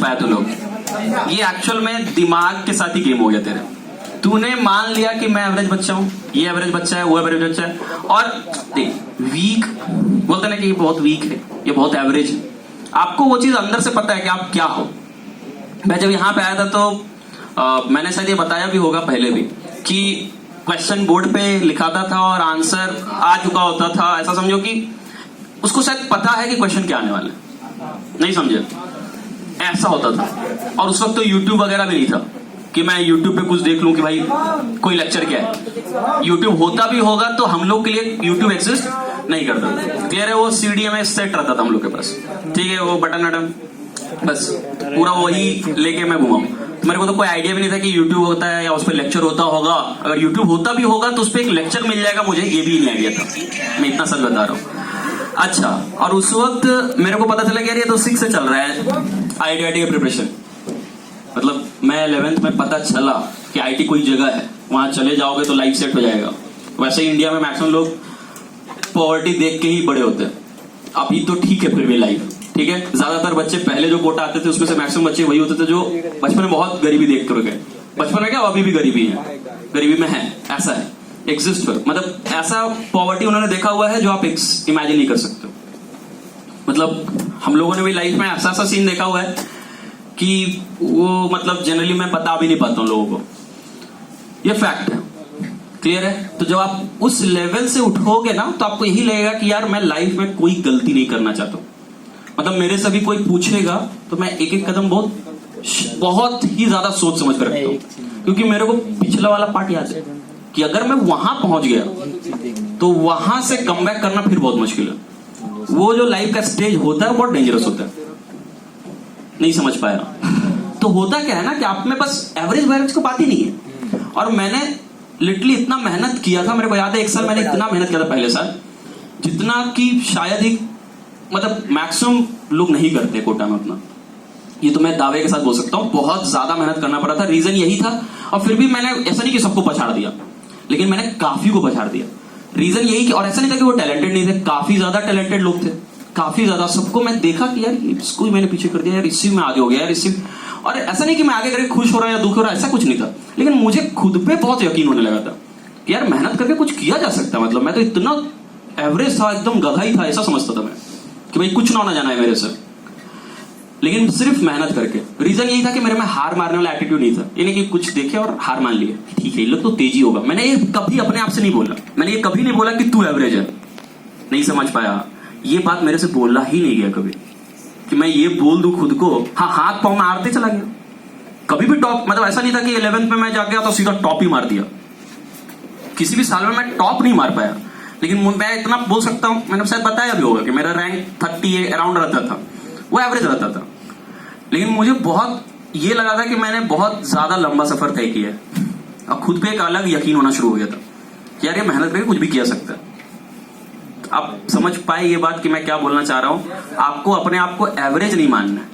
पाया तू लोग। ये एक्चुअल में दिमाग के साथ ही गेम हो गया तेरे। तूने मान लिया कि मैं एवरेज बच्चा हूं, ये एवरेज बच्चा है, वो एवरेज बच्चा है, और देख वीक बोलते ना कि ये बहुत वीक है, ये बहुत एवरेज है। आपको वो चीज अंदर से पता है कि आप क्या हो। मैं जब यहाँ पे आया था तो मैंने शायद ये बताया भी होगा पहले भी कि क्वेश्चन बोर्ड पे लिखाता था और आंसर आ चुका होता था। ऐसा समझो कि उसको शायद पता है कि क्वेश्चन क्या आने वाला है, नहीं समझे, ऐसा होता था। और उस वक्त तो यूट्यूब वगैरह भी नहीं था कि मैं यूट्यूब पे कुछ देख लूं कि भाई कोई लेक्चर क्या है। यूट्यूब होता भी होगा तो हम लोग के लिए यूट्यूब एग्जिस्ट नहीं करता था। क्लियर है? वो CDMA सेट रहता था हम लोग के पास, ठीक है, वो बटन वटन बस पूरा वही लेके मैं घूमा। तो मेरे को तो कोई आइडिया भी नहीं था कि यूट्यूब होता है या उस पर लेक्चर होता होगा। अगर यूट्यूब होता भी होगा तो उस पर एक लेक्चर मिल जाएगा मुझे, ये भी नहीं आइडिया था। मैं इतना सच बता रहा हूँ। अच्छा, और उस वक्त मेरे को पता चला कि यार ये तो 6 से चल रहा है IIT का प्रिपरेशन। मतलब मैं 11th में पता चला कि IIT कोई जगह है, वहां चले जाओगे तो लाइफ सेट हो जाएगा। वैसे ही इंडिया में मैक्सिमम लोग पॉवर्टी देख के ही बड़े होते हैं। अभी तो ठीक है फिर भी लाइफ ठीक है। ज्यादातर बच्चे पहले जो कोटा आते थे उसमें से मैक्सिमम बच्चे वही होते थे जो बचपन में बहुत गरीबी देख कर गए। बचपन में क्या, अभी भी गरीबी है, गरीबी में है, ऐसा है, एग्जिस्ट कर, मतलब ऐसा पॉवर्टी उन्होंने देखा हुआ है जो आप इमेजिन नहीं कर सकते। मतलब हम लोगों ने भी लाइफ में ऐसा ऐसा सीन देखा हुआ है कि वो मतलब जनरली मैं बता भी नहीं पाता हूं लोगों को, ये फैक्ट है। क्लियर है? तो जब आप उस लेवल से उठोगे ना तो आपको यही लगेगा कि यार मैं लाइफ में कोई गलती नहीं करना चाहता हूं। मतलब मेरे से भी कोई पूछेगा तो मैं एक एक कदम बहुत ही ज्यादा सोच समझ कर रखता हूं, क्योंकि मेरे को पिछला वाला पार्ट याद है कि अगर मैं वहां पहुंच गया तो वहां से कम बैक करना फिर बहुत मुश्किल है। वो जो लाइफ का स्टेज होता है बहुत डेंजरस होता है। नहीं समझ पाया? तो होता क्या है ना कि आप में बस एवरेज को बात ही नहीं है। और मैंने लिटरली इतना मेहनत किया था, मेरे को याद है 1 साल मैंने इतना मेहनत किया था पहले साल, जितना कि शायद ही मतलब मैक्सिमम लोग नहीं करते कोटा में उतना। ये तो मैं दावे के साथ बोल सकता हूँ, बहुत ज्यादा मेहनत करना पड़ा था। रीजन यही था, और फिर भी मैंने ऐसा नहीं कि सबको पछाड़ दिया, लेकिन मैंने काफी को पछाड़ दिया। रीजन यही कि, और ऐसा नहीं था कि वो टैलेंटेड नहीं थे, काफी ज्यादा टैलेंटेड लोग थे, काफी ज्यादा। सबको मैं देखा कि यार इसको ही मैंने पीछे कर दिया, यार इसी में आगे हो गया, यार इसी। और ऐसा नहीं कि मैं आगे करके खुश हो रहा या दुख हो रहा, ऐसा कुछ नहीं था, लेकिन मुझे खुद पे बहुत यकीन होने लगा था कि यार मेहनत करके कुछ किया जा सकता है। मतलब मैं तो इतना एवरेज था, एकदम गधा ही था, ऐसा समझता था मैं कि भाई कुछ ना होना जाना है मेरे से, लेकिन सिर्फ मेहनत करके। रीजन यही था कि मेरे में हार मारने वाला एटीट्यूड नहीं था, यानी कि कुछ देखे और हार मान लिया, ठीक है ये लोग तो तेजी होगा। मैंने ये कभी अपने आप से नहीं बोला, मैंने ये कभी नहीं बोला कि तू एवरेज है। नहीं समझ पाया? ये बात मेरे से बोलना ही नहीं गया कभी कि मैं ये बोल दूं खुद को। हाँ, हाथ पांव मारते चला गया, कभी भी टॉप, मतलब ऐसा नहीं था कि 11th में मैं जा गया तो सीधा टॉप ही मार दिया। किसी भी साल में मैं टॉप नहीं मार पाया, लेकिन मैं इतना बोल सकता हूं, मैंने शायद बताया भी होगा कि मेरा रैंक 30 अराउंड रहता था, वो एवरेज रहता था। लेकिन मुझे बहुत ये लगा था कि मैंने बहुत ज्यादा लंबा सफर तय किया है, और खुद पे एक अलग यकीन होना शुरू हो गया था कि यार ये मेहनत करके कुछ भी किया सकता है। आप समझ पाए ये बात कि मैं क्या बोलना चाह रहा हूं? आपको अपने आप को एवरेज नहीं मानना है,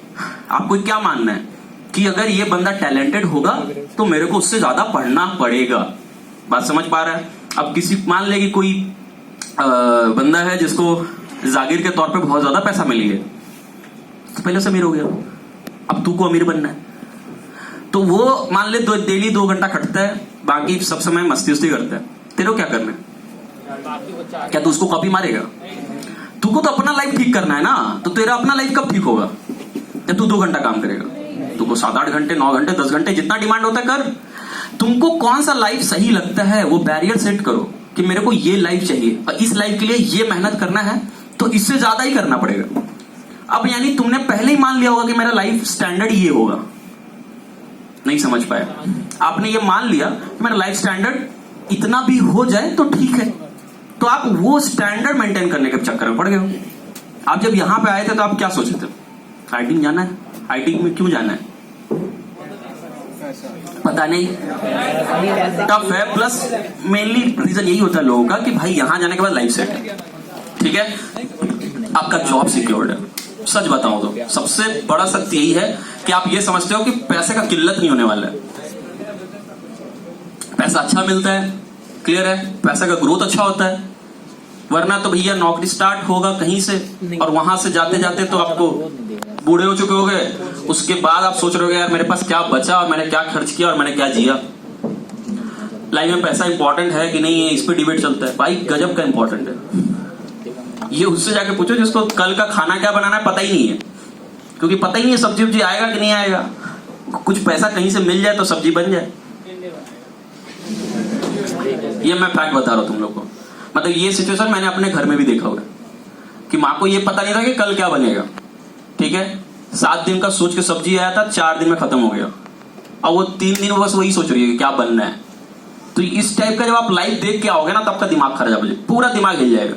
आपको क्या मानना है कि अगर ये बंदा टैलेंटेड होगा तो मेरे को उससे ज्यादा पढ़ना पड़ेगा। बात समझ पा रहा है? अब किसी मान ले कि कोई बंदा है जिसको जागीर के तौर पे बहुत ज्यादा पैसा मिल गया, तो पहले से अमीर हो गया, अब तू को अमीर बनना है, तो वो मान ले डेली 2 घंटा खटता है, बाकी सब समय मस्ती उस्ती करता है। तेरे को क्या करना है? क्या तू उसको कॉपी मारेगा? तू को तो अपना लाइफ ठीक करना है ना, तो तेरा अपना लाइफ कब ठीक होगा जब तू 2 घंटा काम करेगा? तुमको 7-8 घंटे, 9 घंटे, 10 घंटे, जितना डिमांड होता है कर। तुमको कौन सा लाइफ सही लगता है वो बैरियर सेट करो कि मेरे को ये लाइफ चाहिए और इस लाइफ के लिए ये मेहनत करना है, तो इससे ज्यादा ही करना पड़ेगा। अब यानी तुमने पहले ही मान लिया होगा कि मेरा लाइफ स्टैंडर्ड ये होगा। नहीं समझ पाया? आपने ये मान लिया कि मेरा लाइफ स्टैंडर्ड इतना भी हो जाए तो ठीक है, तो आप वो स्टैंडर्ड मेंटेन करने के चक्कर में पड़ गए हो। आप जब यहां पे आए थे तो आप क्या सोचे थे? आईटी में जाना है। आईटी में क्यों जाना है पता नहीं, टफ है। प्लस मेनली रीजन यही होता है लोगों का कि भाई यहां जाने के बाद लाइफ सेट है, ठीक है, आपका जॉब सिक्योर्ड है। सच बताऊं तो सबसे बड़ा सत्य यही है कि आप ये समझते हो कि पैसे का किल्लत नहीं होने वाला है। पैसा अच्छा मिलता है, क्लियर है, पैसा का ग्रोथ अच्छा होता है, वरना तो भैया नौकरी स्टार्ट होगा कहीं से और वहां से जाते जाते तो आपको बूढ़े हो चुके होगे उसके बाद आप सोच रहे हो यार मेरे पास क्या बचा और मैंने क्या खर्च किया और मैंने क्या जिया। लाइफ में पैसा इंपॉर्टेंट है कि नहीं है, इस पे डिबेट चलता है। भाई गजब का इंपॉर्टेंट है। ये उससे जाके पूछो जिसको कल का खाना क्या बनाना है पता ही नहीं है, क्योंकि पता ही नहीं है सब्जी वब्जी आएगा कि नहीं आएगा। कुछ पैसा कहीं से मिल जाए तो सब्जी बन जाए। ये मैं फैक्ट बता रहा हूं तुम लोग को। मतलब ये सिचुएशन मैंने अपने घर में भी देखा हुआ कि माँ को ये पता नहीं था कि कल क्या बनेगा। ठीक है, 7 दिन का सोच के सब्जी आया था, 4 दिन में खत्म हो गया, और वो 3 दिन बस वही सोच रही है कि क्या बनना है। तो इस टाइप का जब आप लाइफ देख के आओगे ना, तब आपका दिमाग खराब हो जाएगा, पूरा दिमाग हिल जाएगा।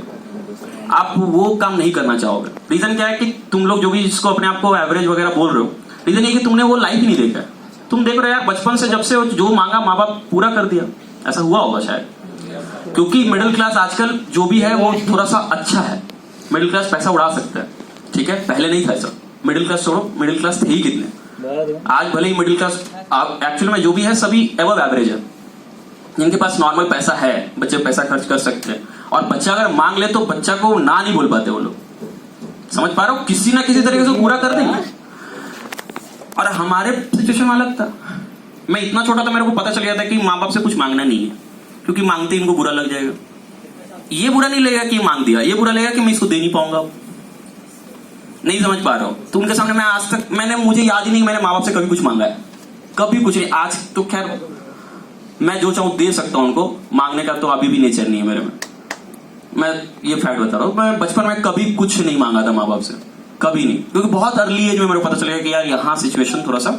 आप वो काम नहीं करना चाहोगे। रीजन क्या है कि तुम लोग जो भी जिसको अपने आप को एवरेज वगैरह बोल रहे हो, रीजन ये कि तुमने वो लाइफ ही नहीं देखा है। तुम देख रहे हो यार बचपन से जब से जो मांगा माँ बाप पूरा कर दिया, ऐसा हुआ होगा शायद। क्योंकि मिडिल क्लास आजकल जो भी है वो थोड़ा सा अच्छा है। मिडिल क्लास पैसा उड़ा सकता है, ठीक है, पहले नहीं था ऐसा। मिडिल क्लास छोड़ो, मिडिल क्लास थे ही कितने। आज भले ही मिडिल क्लास एक्चुअल में जो भी है सभी एबव एवरेज है। जिनके पास नॉर्मल पैसा है, बच्चे पैसा खर्च कर सकते हैं, और बच्चा अगर मांग ले तो बच्चा को ना नहीं बोल पाते वो लोग। समझ पा रहे हो, किसी ना किसी तरीके से पूरा कर देंगे। और हमारे सिचुएशन अलग था। मैं इतना छोटा था, मेरे को पता चल गया था कि माँ बाप से कुछ मांगना नहीं है, क्योंकि मांगते इनको बुरा लग जाएगा। ये बुरा नहीं लगेगा कि मांग दिया, ये बुरा लगेगा कि मैं इसको दे नहीं पाऊंगा। नहीं समझ पा रहा हूं। तो उनके सामने मैं आज तक मुझे याद ही नहीं मैंने माँ बाप से कभी कुछ मांगा है, कभी कुछ नहीं। आज तो खैर मैं जो चाहूं दे सकता हूं उनको, मांगने का तो अभी भी नेचर नहीं है मेरे में। मैं ये फैक्ट बता रहा हूं, मैं बचपन में कभी कुछ नहीं मांगा था माँ बाप से, कभी नहीं। क्योंकि बहुत अर्ली एज में मेरे को पता चलेगा कि यार यहाँ सिचुएशन थोड़ा सा,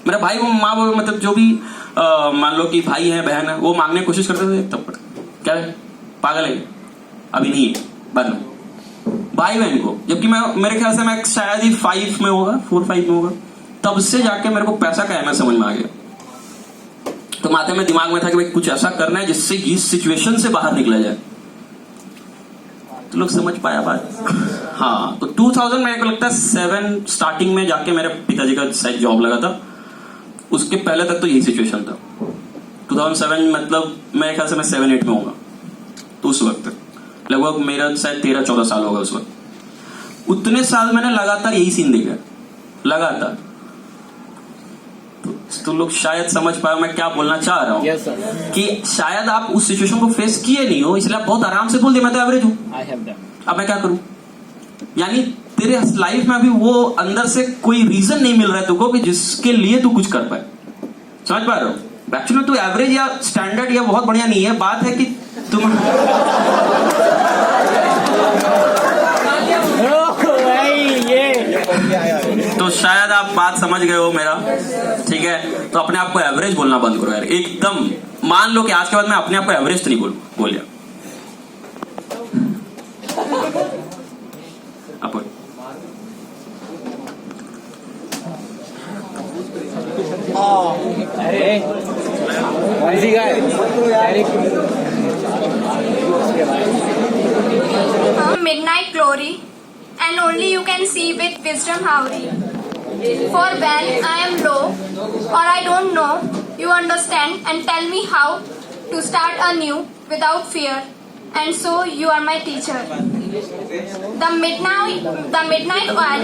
मेरा भाई को माँ बाप मतलब जो भी मान लो कि भाई है बहन है, वो मांगने की कोशिश करते थे, तब क्या है पागल है, अभी नहीं है, बाद में भाई बहन को। जबकि मैं मेरे ख्याल से मैं शायद ही 5 में होगा, 4-5 में होगा, तब से जाके मेरे को पैसा का अहमियत समझ में आ गया। तो माथे में दिमाग में था कि भाई कुछ ऐसा करना है जिससे इस सिचुएशन से बाहर निकला जाए। तो लोग समझ पाया बात। हाँ, तो 2000 मेरे को लगता है 7 स्टार्टिंग में जाके मेरे पिताजी का शायद जॉब लगा था। उसके पहले तक तो यही सिचुएशन था। 2007 मतलब मेरे ख्याल से मैं 7-8 में होगा। तो उस वक्त लगभग मेरा शायद 13-14 साल होगा उस वक्त। उतने साल मैंने लगातार यही सीन देखा, लगातार। तो लोग शायद समझ पाए मैं क्या बोलना चाह रहा हूँ। yes, कि शायद आप उस सिचुएशन को फेस किए नहीं हो, इसलिए आप बहुत आराम से बोल दिए मैं तो एवरेज हूँ, अब मैं क्या करूं। यानी तेरे लाइफ में अभी वो अंदर से कोई रीजन नहीं मिल रहा है तुमको कि जिसके लिए तू कुछ कर पाए। समझ पा रहे हो। एक्चुअली तू एवरेज या स्टैंडर्ड या बहुत बढ़िया नहीं है, बात है कि तुम तो शायद आप बात समझ गए हो मेरा, ठीक है। तो अपने आप को एवरेज बोलना बंद करो यार एकदम। मान लो कि आज के बाद मैं अपने आप को एवरेज तो नहीं बोलिया। Midnight glory, and only you can see with wisdom howry. For when I am low or I don't know, you understand and tell me how to start anew without fear, and so you are my teacher. The midnight oil